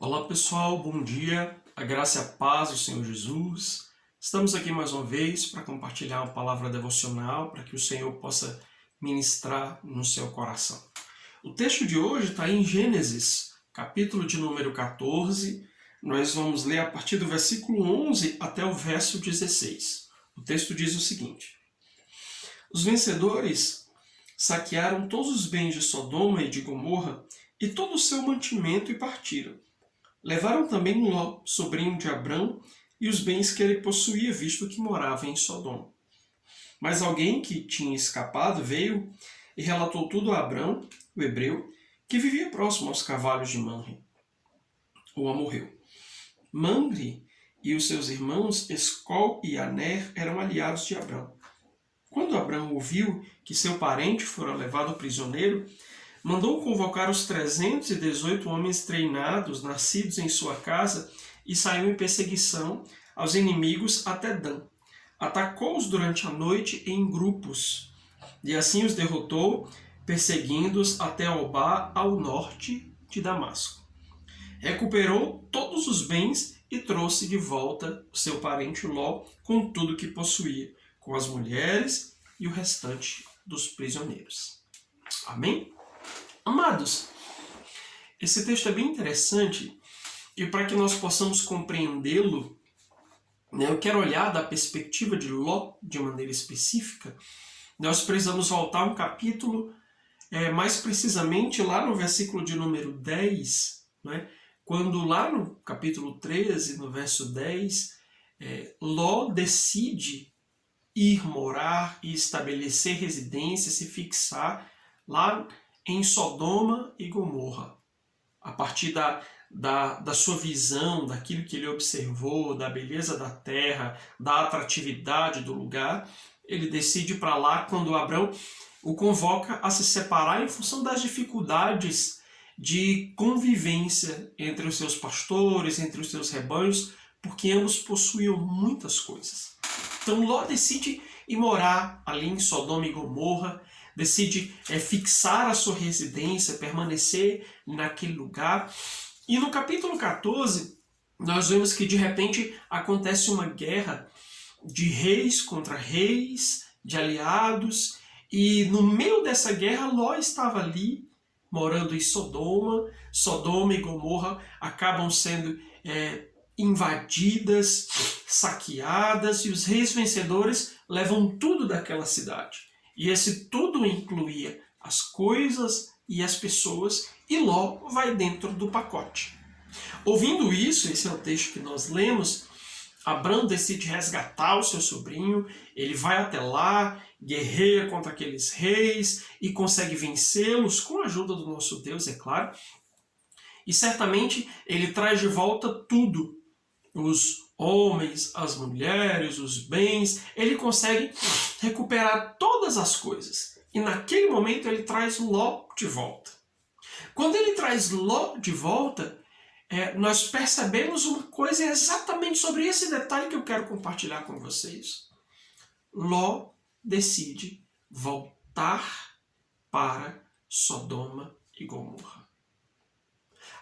Olá pessoal, bom dia, a graça e a paz do Senhor Jesus. Estamos aqui mais uma vez para compartilhar uma palavra devocional para que o Senhor possa ministrar no seu coração. O texto de hoje está em Gênesis, capítulo de número 14. Nós vamos ler a partir do versículo 11 até o verso 16. O texto diz o seguinte: Os vencedores saquearam todos os bens de Sodoma e de Gomorra e todo o seu mantimento e partiram. Levaram também Ló, sobrinho de Abrão, e os bens que ele possuía, visto que morava em Sodoma. Mas alguém que tinha escapado veio e relatou tudo a Abrão, o hebreu, que vivia próximo aos cavalos de Mamre, ou amorreu. Mamre e os seus irmãos Escol e Aner eram aliados de Abrão. Quando Abrão ouviu que seu parente fora levado prisioneiro, mandou convocar os 318 homens treinados, nascidos em sua casa, e saiu em perseguição aos inimigos até Dan. Atacou-os durante a noite em grupos, e assim os derrotou, perseguindo-os até Obá, ao norte de Damasco. Recuperou todos os bens e trouxe de volta o seu parente Ló com tudo que possuía, com as mulheres e o restante dos prisioneiros. Amém? Amados, esse texto é bem interessante e para que nós possamos compreendê-lo, eu quero olhar da perspectiva de Ló de maneira específica. Nós precisamos voltar um capítulo, mais precisamente lá no versículo de número 10, quando lá no capítulo 13, no verso 10, Ló decide ir morar e estabelecer residência, se fixar lá em Sodoma e Gomorra. A partir da sua visão, daquilo que ele observou, da beleza da terra, da atratividade do lugar, ele decide ir para lá quando Abrão o convoca a se separar em função das dificuldades de convivência entre os seus pastores, entre os seus rebanhos, porque ambos possuíam muitas coisas. Então Ló decide ir morar ali em Sodoma e Gomorra, decide fixar a sua residência, permanecer naquele lugar. E no capítulo 14, nós vemos que de repente acontece uma guerra de reis contra reis, de aliados, e no meio dessa guerra Ló estava ali, morando em Sodoma. Sodoma e Gomorra acabam sendo invadidas, saqueadas, e os reis vencedores levam tudo daquela cidade. E esse tudo incluía as coisas e as pessoas, e Ló vai dentro do pacote. Ouvindo isso, esse é o texto que nós lemos, Abrão decide resgatar o seu sobrinho, ele vai até lá, guerreia contra aqueles reis e consegue vencê-los com a ajuda do nosso Deus, é claro. E certamente ele traz de volta tudo, os homens, as mulheres, os bens, ele consegue recuperar todas as coisas. E naquele momento ele traz Ló de volta. Quando ele traz Ló de volta, nós percebemos uma coisa exatamente sobre esse detalhe que eu quero compartilhar com vocês. Ló decide voltar para Sodoma e Gomorra.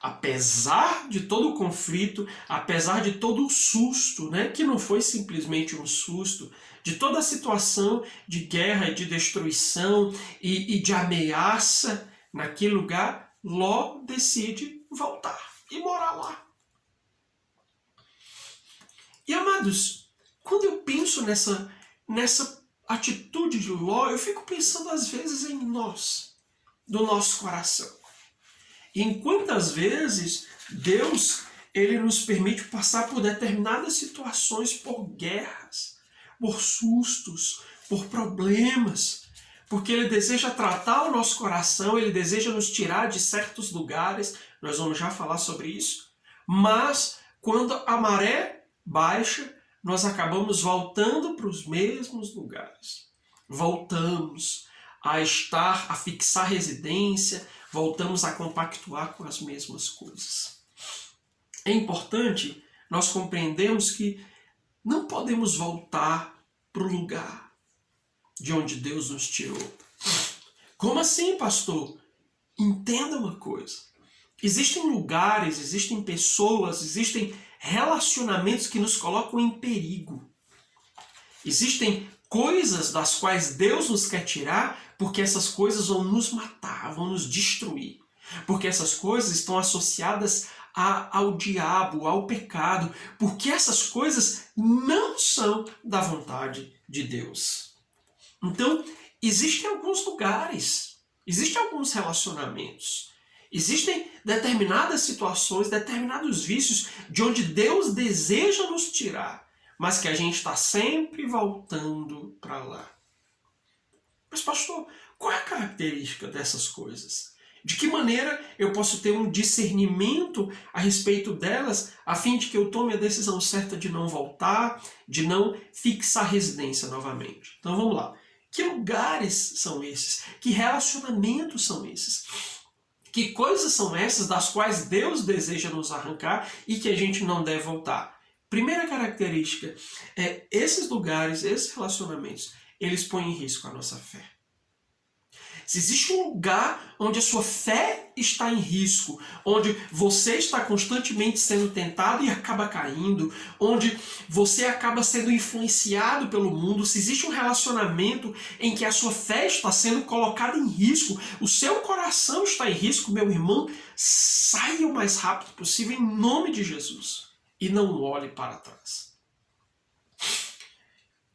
Apesar de todo o conflito, apesar de todo o susto, que não foi simplesmente um susto, de toda a situação de guerra e de destruição e de ameaça naquele lugar, Ló decide voltar e morar lá. E amados, quando eu penso nessa atitude de Ló, eu fico pensando às vezes em nós, do nosso coração. E em quantas vezes Deus ele nos permite passar por determinadas situações, por guerras, por sustos, por problemas, porque Ele deseja tratar o nosso coração, Ele deseja nos tirar de certos lugares, nós vamos já falar sobre isso, mas quando a maré baixa, nós acabamos voltando para os mesmos lugares. Voltamos a fixar residência, voltamos a compactuar com as mesmas coisas. É importante nós compreendermos que não podemos voltar para o lugar de onde Deus nos tirou. Como assim, pastor? Entenda uma coisa. Existem lugares, existem pessoas, existem relacionamentos que nos colocam em perigo. Existem coisas das quais Deus nos quer tirar, porque essas coisas vão nos matar, vão nos destruir. Porque essas coisas estão associadas ao diabo, ao pecado, porque essas coisas não são da vontade de Deus. Então, existem alguns lugares, existem alguns relacionamentos, existem determinadas situações, determinados vícios de onde Deus deseja nos tirar, mas que a gente está sempre voltando para lá. Mas pastor, qual é a característica dessas coisas? De que maneira eu posso ter um discernimento a respeito delas, a fim de que eu tome a decisão certa de não voltar, de não fixar residência novamente? Então vamos lá. Que lugares são esses? Que relacionamentos são esses? Que coisas são essas das quais Deus deseja nos arrancar e que a gente não deve voltar? Primeira característica é esses lugares, esses relacionamentos, eles põem em risco a nossa fé. Se existe um lugar onde a sua fé está em risco, onde você está constantemente sendo tentado e acaba caindo, onde você acaba sendo influenciado pelo mundo, se existe um relacionamento em que a sua fé está sendo colocada em risco, o seu coração está em risco, meu irmão, saia o mais rápido possível em nome de Jesus e não olhe para trás.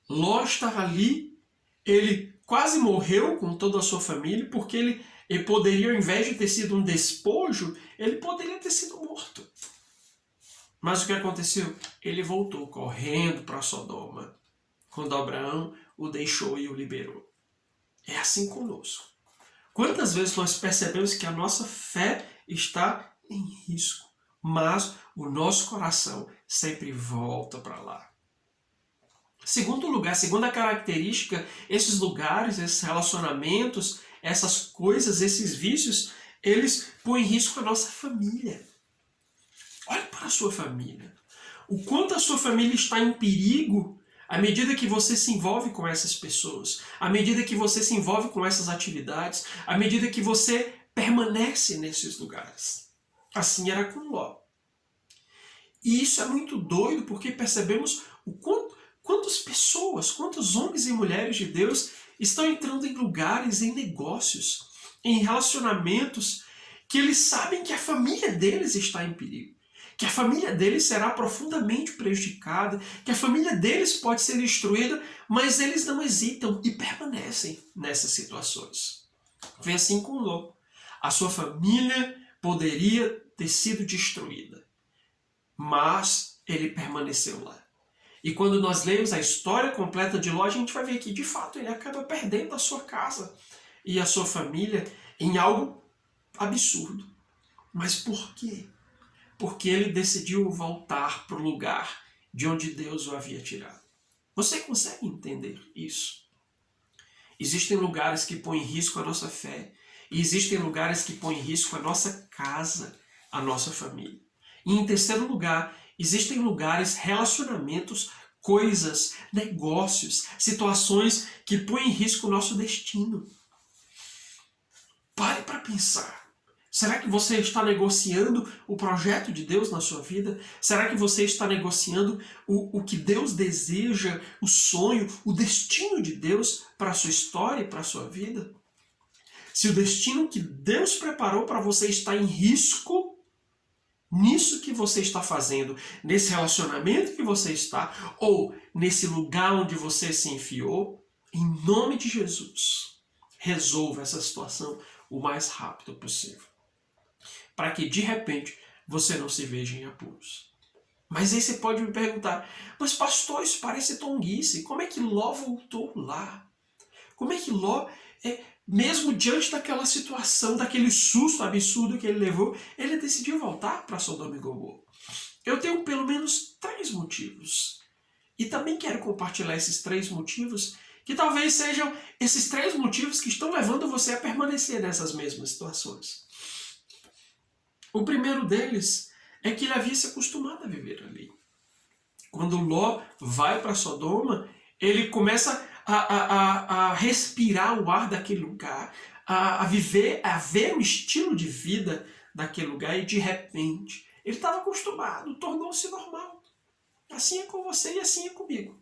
Ló estava ali, ele quase morreu com toda a sua família, porque ele poderia, ao invés de ter sido um despojo, ele poderia ter sido morto. Mas o que aconteceu? Ele voltou correndo para Sodoma, quando Abraão o deixou e o liberou. É assim conosco. Quantas vezes nós percebemos que a nossa fé está em risco, mas o nosso coração sempre volta para lá. Segundo lugar, segunda característica, esses lugares, esses relacionamentos, essas coisas, esses vícios, eles põem em risco a nossa família. Olhe para a sua família. O quanto a sua família está em perigo à medida que você se envolve com essas pessoas, à medida que você se envolve com essas atividades, à medida que você permanece nesses lugares. Assim era com Ló. E isso é muito doido porque percebemos o quantas pessoas, quantos homens e mulheres de Deus estão entrando em lugares, em negócios, em relacionamentos que eles sabem que a família deles está em perigo, que a família deles será profundamente prejudicada, que a família deles pode ser destruída, mas eles não hesitam e permanecem nessas situações. Foi assim com Ló. A sua família poderia ter sido destruída, mas ele permaneceu lá. E quando nós lemos a história completa de Ló, a gente vai ver que, de fato, ele acaba perdendo a sua casa e a sua família em algo absurdo. Mas por quê? Porque ele decidiu voltar para o lugar de onde Deus o havia tirado. Você consegue entender isso? Existem lugares que põem em risco a nossa fé, e existem lugares que põem em risco a nossa casa, a nossa família. E em terceiro lugar, existem lugares, relacionamentos, coisas, negócios, situações que põem em risco o nosso destino. Pare para pensar. Será que você está negociando o projeto de Deus na sua vida? Será que você está negociando o que Deus deseja, o sonho, o destino de Deus para a sua história e para a sua vida? Se o destino que Deus preparou para você está em risco, nisso que você está fazendo, nesse relacionamento que você está, ou nesse lugar onde você se enfiou, em nome de Jesus, resolva essa situação o mais rápido possível, para que de repente você não se veja em apuros. Mas aí você pode me perguntar, mas pastor, isso parece tonguice, como é que Ló voltou lá? Como é que Ló, mesmo diante daquela situação, daquele susto absurdo que ele levou, ele decidiu voltar para Sodoma e Gomorra? Eu tenho pelo menos 3 motivos. E também quero compartilhar esses 3 motivos, que talvez sejam esses 3 motivos que estão levando você a permanecer nessas mesmas situações. O primeiro deles é que ele havia se acostumado a viver ali. Quando Ló vai para Sodoma, ele começa a respirar o ar daquele lugar, a viver, a ver o estilo de vida daquele lugar e de repente ele estava acostumado, tornou-se normal. Assim é com você e assim é comigo.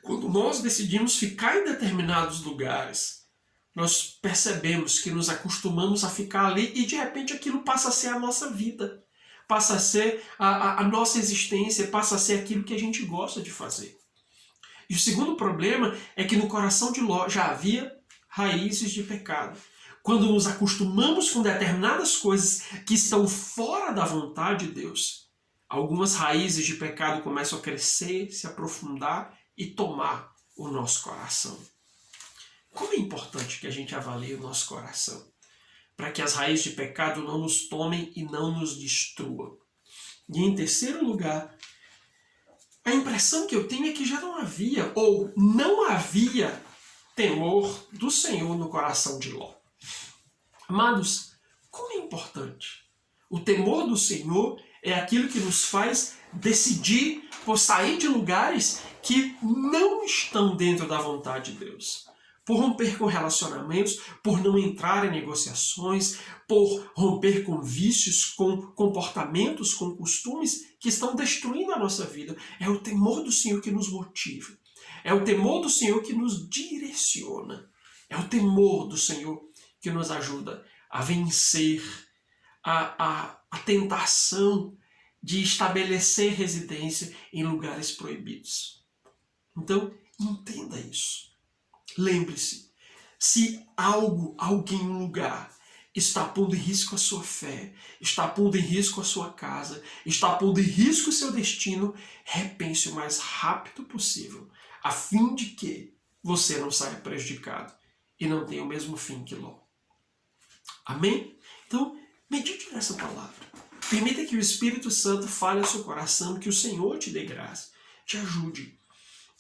Quando nós decidimos ficar em determinados lugares, nós percebemos que nos acostumamos a ficar ali e de repente aquilo passa a ser a nossa vida, passa a ser a nossa existência, passa a ser aquilo que a gente gosta de fazer. E o segundo problema é que no coração de Ló já havia raízes de pecado. Quando nos acostumamos com determinadas coisas que estão fora da vontade de Deus, algumas raízes de pecado começam a crescer, se aprofundar e tomar o nosso coração. Como é importante que a gente avalie o nosso coração, para que as raízes de pecado não nos tomem e não nos destruam. E em terceiro lugar, a impressão que eu tenho é que já não havia, ou não havia, temor do Senhor no coração de Ló. Amados, como é importante. O temor do Senhor é aquilo que nos faz decidir por sair de lugares que não estão dentro da vontade de Deus. Por romper com relacionamentos, por não entrar em negociações, por romper com vícios, com comportamentos, com costumes que estão destruindo a nossa vida. É o temor do Senhor que nos motiva. É o temor do Senhor que nos direciona. É o temor do Senhor que nos ajuda a vencer a tentação de estabelecer residência em lugares proibidos. Então, entenda isso. Lembre-se, se alguém, um lugar, está pondo em risco a sua fé, está pondo em risco a sua casa, está pondo em risco o seu destino, repense o mais rápido possível, a fim de que você não saia prejudicado e não tenha o mesmo fim que Ló. Amém? Então, medite nessa palavra. Permita que o Espírito Santo fale ao seu coração, que o Senhor te dê graça, te ajude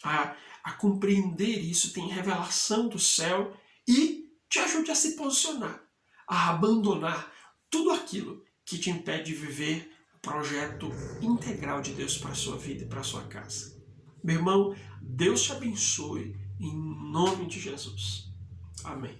a compreender isso, tem revelação do céu e te ajude a se posicionar, a abandonar tudo aquilo que te impede de viver o projeto integral de Deus para a sua vida e para a sua casa. Meu irmão, Deus te abençoe em nome de Jesus. Amém.